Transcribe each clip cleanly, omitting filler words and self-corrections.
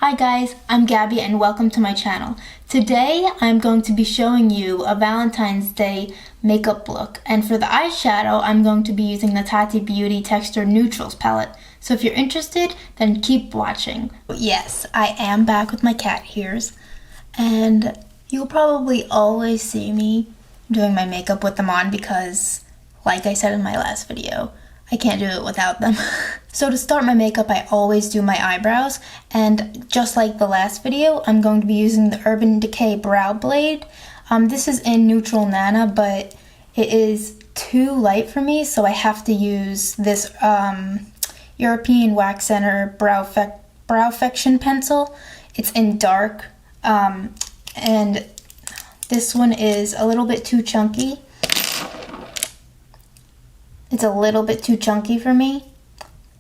Hi guys, I'm Gabby and welcome to my channel. Today I'm going to be showing you a Valentine's Day makeup look, and for the eyeshadow I'm going to be using the Tati Beauty Textured Neutrals palette. So if you're interested, then keep watching. Yes, I am back with my cat ears, and you'll probably always see me doing my makeup with them on because, like I said in my last video, I can't do it without them. So to start my makeup, I always do my eyebrows, and just like the last video, I'm going to be using the Urban Decay Brow Blade. This is in Neutral Nana, but it is too light for me, so I have to use this European Wax Center Browfection pencil. It's in dark, and this one is a little bit too chunky. It's a little bit too chunky for me,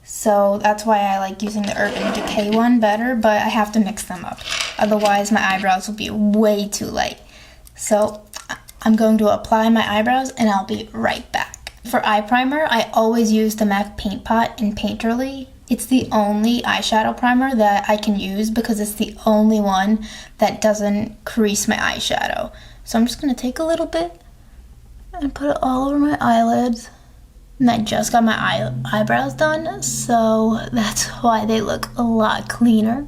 so that's why I like using the Urban Decay one better, but I have to mix them up. Otherwise, my eyebrows will be way too light. So I'm going to apply my eyebrows and I'll be right back. For eye primer, I always use the MAC Paint Pot in Painterly. It's the only eyeshadow primer that I can use because it's the only one that doesn't crease my eyeshadow. So I'm just going to take a little bit and put it all over my eyelids. And I just got my eyebrows done, so that's why they look a lot cleaner.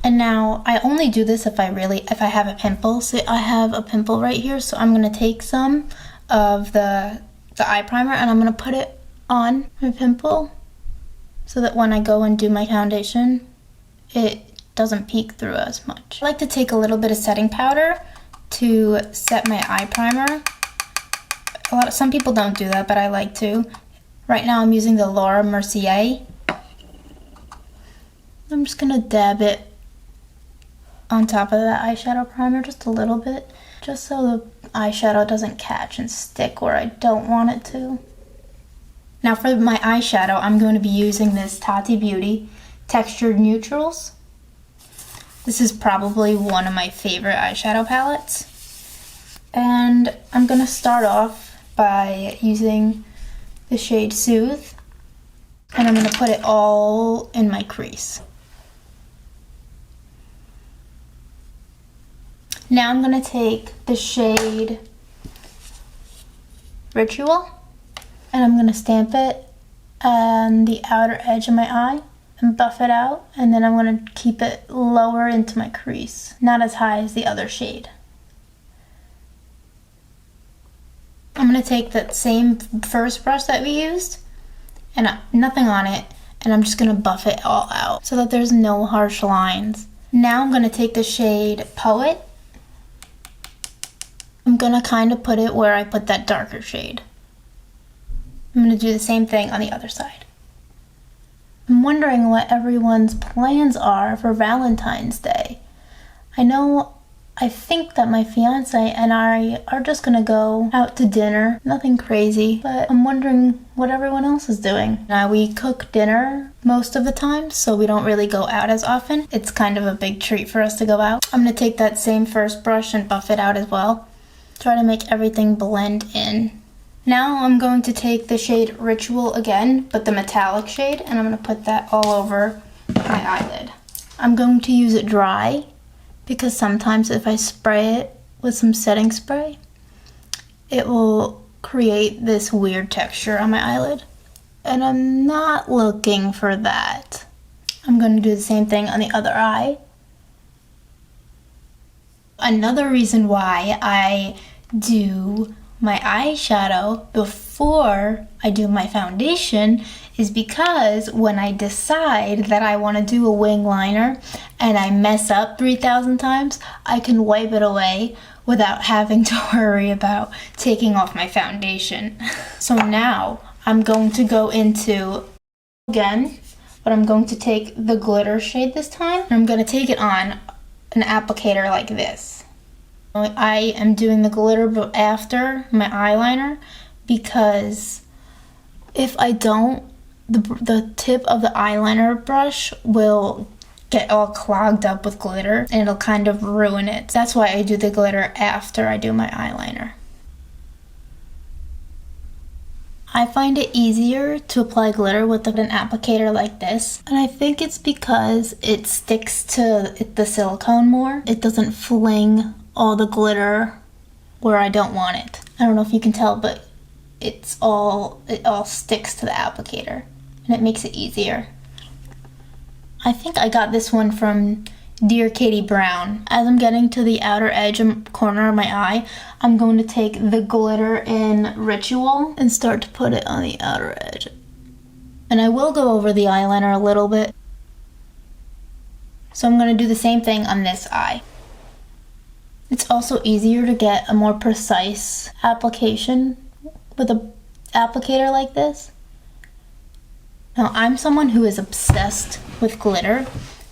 And now I only do this if I have a pimple. So I have a pimple right here, so I'm gonna take some of the eye primer and I'm gonna put it on my pimple so that when I go and do my foundation, it doesn't peek through as much. I like to take a little bit of setting powder to set my eye primer. Some people don't do that, but I like to. Right now I'm using the Laura Mercier. I'm just gonna dab it on top of that eyeshadow primer just a little bit, just so the eyeshadow doesn't catch and stick where I don't want it to. Now for my eyeshadow, I'm going to be using this Tati Beauty Textured Neutrals. This is probably one of my favorite eyeshadow palettes. And I'm gonna start off by using the shade Soothe, and I'm going to put it all in my crease. Now I'm going to take the shade Ritual, and I'm going to stamp it on the outer edge of my eye and buff it out, and then I'm going to keep it lower into my crease, not as high as the other shade. I'm going to take that same first brush that we used and nothing on it, and I'm just going to buff it all out so that there's no harsh lines. Now I'm going to take the shade Poet. I'm going to kind of put it where I put that darker shade. I'm going to do the same thing on the other side. I'm wondering what everyone's plans are for Valentine's Day. I think that my fiance and I are just gonna go out to dinner. Nothing crazy, but I'm wondering what everyone else is doing. Now we cook dinner most of the time, so we don't really go out as often. It's kind of a big treat for us to go out. I'm gonna take that same first brush and buff it out as well. Try to make everything blend in. Now I'm going to take the shade Ritual again, but the metallic shade, and I'm gonna put that all over my eyelid. I'm going to use it dry, because sometimes if I spray it with some setting spray, it will create this weird texture on my eyelid. And I'm not looking for that. I'm going to do the same thing on the other eye. Another reason why I do my eyeshadow before I do my foundation is because when I decide that I want to do a wing liner and I mess up 3,000 times, I can wipe it away without having to worry about taking off my foundation. So now I'm going to go into again, but I'm going to take the glitter shade this time, and I'm going to take it on an applicator like this. I am doing the glitter after my eyeliner because if I don't, the tip of the eyeliner brush will get all clogged up with glitter and it'll kind of ruin it. That's why I do the glitter after I do my eyeliner. I find it easier to apply glitter with an applicator like this, and I think it's because it sticks to the silicone more. It doesn't fling all the glitter where I don't want it. I don't know if you can tell, but it all sticks to the applicator, and it makes it easier. I think I got this one from Dear Katie Brown. As I'm getting to the outer edge and corner of my eye, I'm going to take the glitter in Ritual and start to put it on the outer edge. And I will go over the eyeliner a little bit. So I'm going to do the same thing on this eye. It's also easier to get a more precise application with an applicator like this. Now, I'm someone who is obsessed with glitter.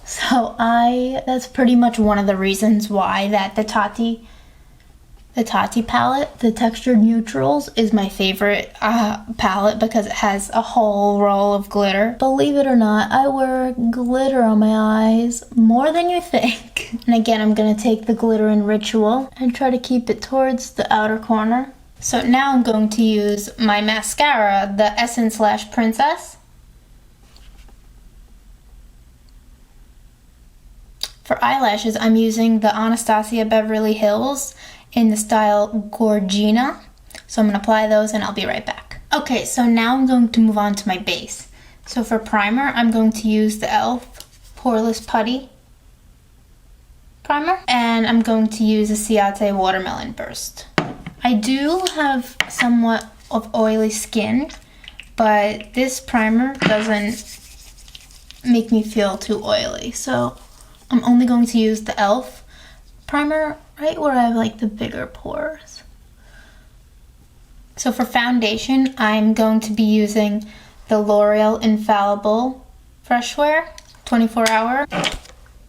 So that's pretty much one of the reasons why that the Tati palette, the Textured Neutrals, is my favorite palette, because it has a whole roll of glitter. Believe it or not, I wear glitter on my eyes more than you think. And again, I'm gonna take the glitter in Ritual and try to keep it towards the outer corner. So now I'm going to use my mascara, the Essence Lash Princess. For eyelashes, I'm using the Anastasia Beverly Hills in the style Gorgina. So I'm going to apply those and I'll be right back. Okay, so now I'm going to move on to my base. So for primer, I'm going to use the e.l.f. Poreless Putty primer. And I'm going to use the Ciate Watermelon Burst. I do have somewhat of oily skin, but this primer doesn't make me feel too oily. So I'm only going to use the e.l.f. primer right where I have like the bigger pores. So for foundation, I'm going to be using the L'Oreal Infallible Fresh Wear 24-hour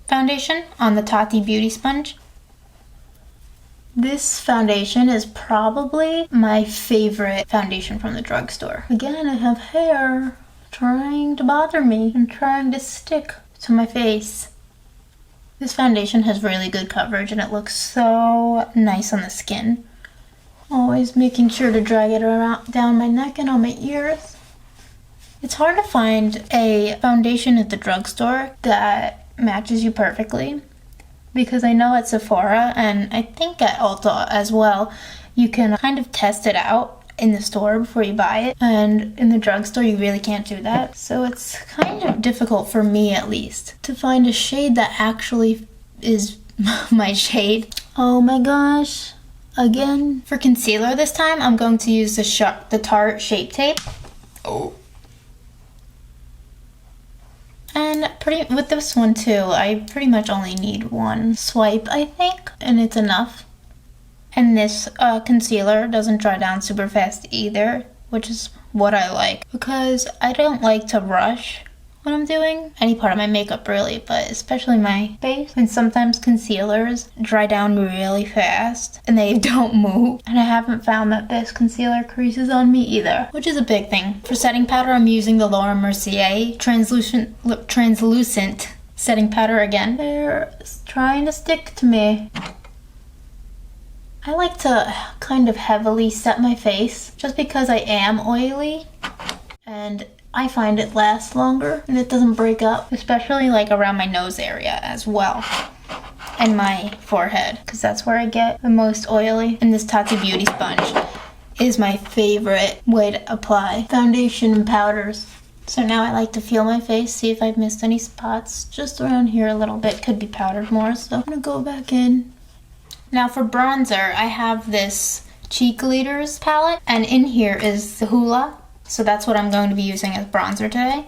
foundation on the Tati Beauty sponge. This foundation is probably my favorite foundation from the drugstore. Again, I have hair trying to bother me and trying to stick to my face. This foundation has really good coverage and it looks so nice on the skin. Always making sure to drag it around down my neck and on my ears. It's hard to find a foundation at the drugstore that matches you perfectly, because I know at Sephora and I think at Ulta as well, you can kind of test it out in the store before you buy it, and in the drugstore you really can't do that. So it's kind of difficult for me, at least, to find a shade that actually is my shade. Oh my gosh. Again, for concealer this time, I'm going to use the Tarte Shape Tape. Oh. And with this one too, I pretty much only need one swipe, I think, and it's enough. And this concealer doesn't dry down super fast either, which is what I like, because I don't like to rush when I'm doing any part of my makeup really, but especially my face. And sometimes concealers dry down really fast and they don't move. And I haven't found that this concealer creases on me either, which is a big thing. For setting powder, I'm using the Laura Mercier translucent setting powder again. They're trying to stick to me. I like to kind of heavily set my face just because I am oily, and I find it lasts longer and it doesn't break up, especially like around my nose area as well, and my forehead, because that's where I get the most oily. And this Tati Beauty sponge is my favorite way to apply foundation and powders. So now I like to feel my face, see if I've missed any spots. Just around here a little bit, could be powdered more, so I'm gonna go back in. Now for bronzer, I have this Cheek Leaders palette, and in here is the Hoola, so that's what I'm going to be using as bronzer today.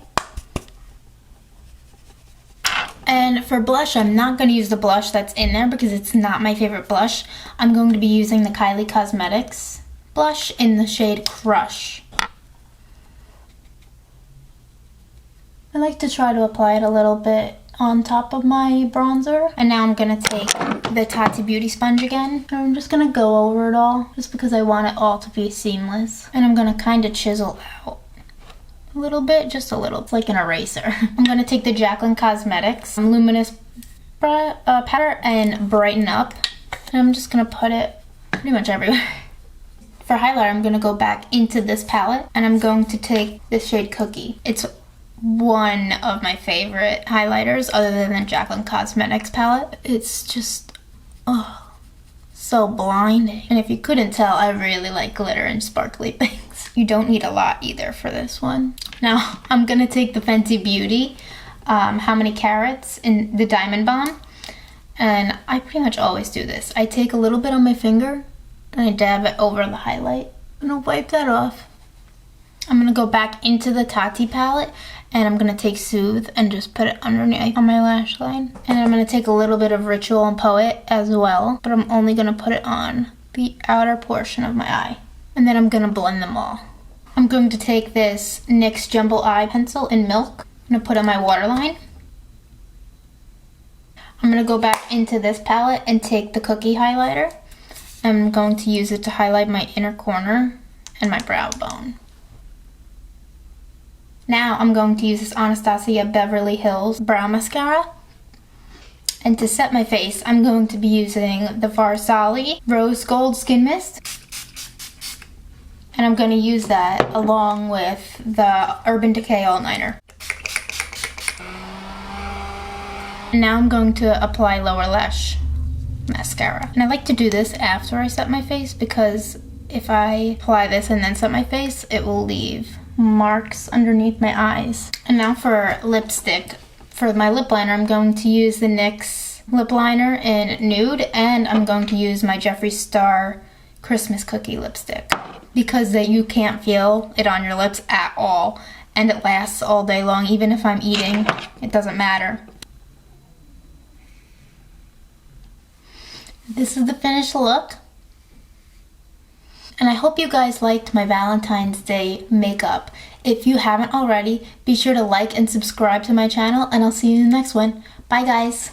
And for blush, I'm not going to use the blush that's in there because it's not my favorite blush. I'm going to be using the Kylie Cosmetics blush in the shade Crush. I like to try to apply it a little bit on top of my bronzer. And now I'm gonna take the Tati Beauty sponge again, and I'm just gonna go over it all just because I want it all to be seamless. And I'm gonna kind of chisel out a little bit, just a little. It's like an eraser. I'm gonna take the Jaclyn Cosmetics Luminous powder and Brighten Up, and I'm just gonna put it pretty much everywhere. For highlighter, I'm going to go back into this palette and I'm going to take this shade Cookie. It's one of my favorite highlighters other than the Jaclyn Cosmetics palette. It's just, oh, so blinding. And if you couldn't tell, I really like glitter and sparkly things. You don't need a lot either for this one. Now, I'm going to take the Fenty Beauty How Many Carats in the Diamond Bomb. And I pretty much always do this. I take a little bit on my finger and I dab it over the highlight. And I'll wipe that off. I'm going to go back into the Tati palette and I'm going to take Soothe and just put it underneath on my lash line. And I'm going to take a little bit of Ritual and Poet as well, but I'm only going to put it on the outer portion of my eye. And then I'm going to blend them all. I'm going to take this NYX Jumbo Eye Pencil in Milk. I'm going to put on my waterline. I'm going to go back into this palette and take the Cookie highlighter. I'm going to use it to highlight my inner corner and my brow bone. Now I'm going to use this Anastasia Beverly Hills Brow Mascara. And to set my face, I'm going to be using the Farsali Rose Gold Skin Mist. And I'm going to use that along with the Urban Decay All-Nighter. And now I'm going to apply Lower Lash Mascara. And I like to do this after I set my face because if I apply this and then set my face, it will leave marks underneath my eyes. And now for lipstick. For my lip liner, I'm going to use the NYX lip liner in Nude, and I'm going to use my Jeffree Star Christmas Cookie lipstick because you can't feel it on your lips at all, and it lasts all day long. Even if I'm eating, it doesn't matter. This is the finished look. And I hope you guys liked my Valentine's Day makeup. If you haven't already, be sure to like and subscribe to my channel, and I'll see you in the next one. Bye guys!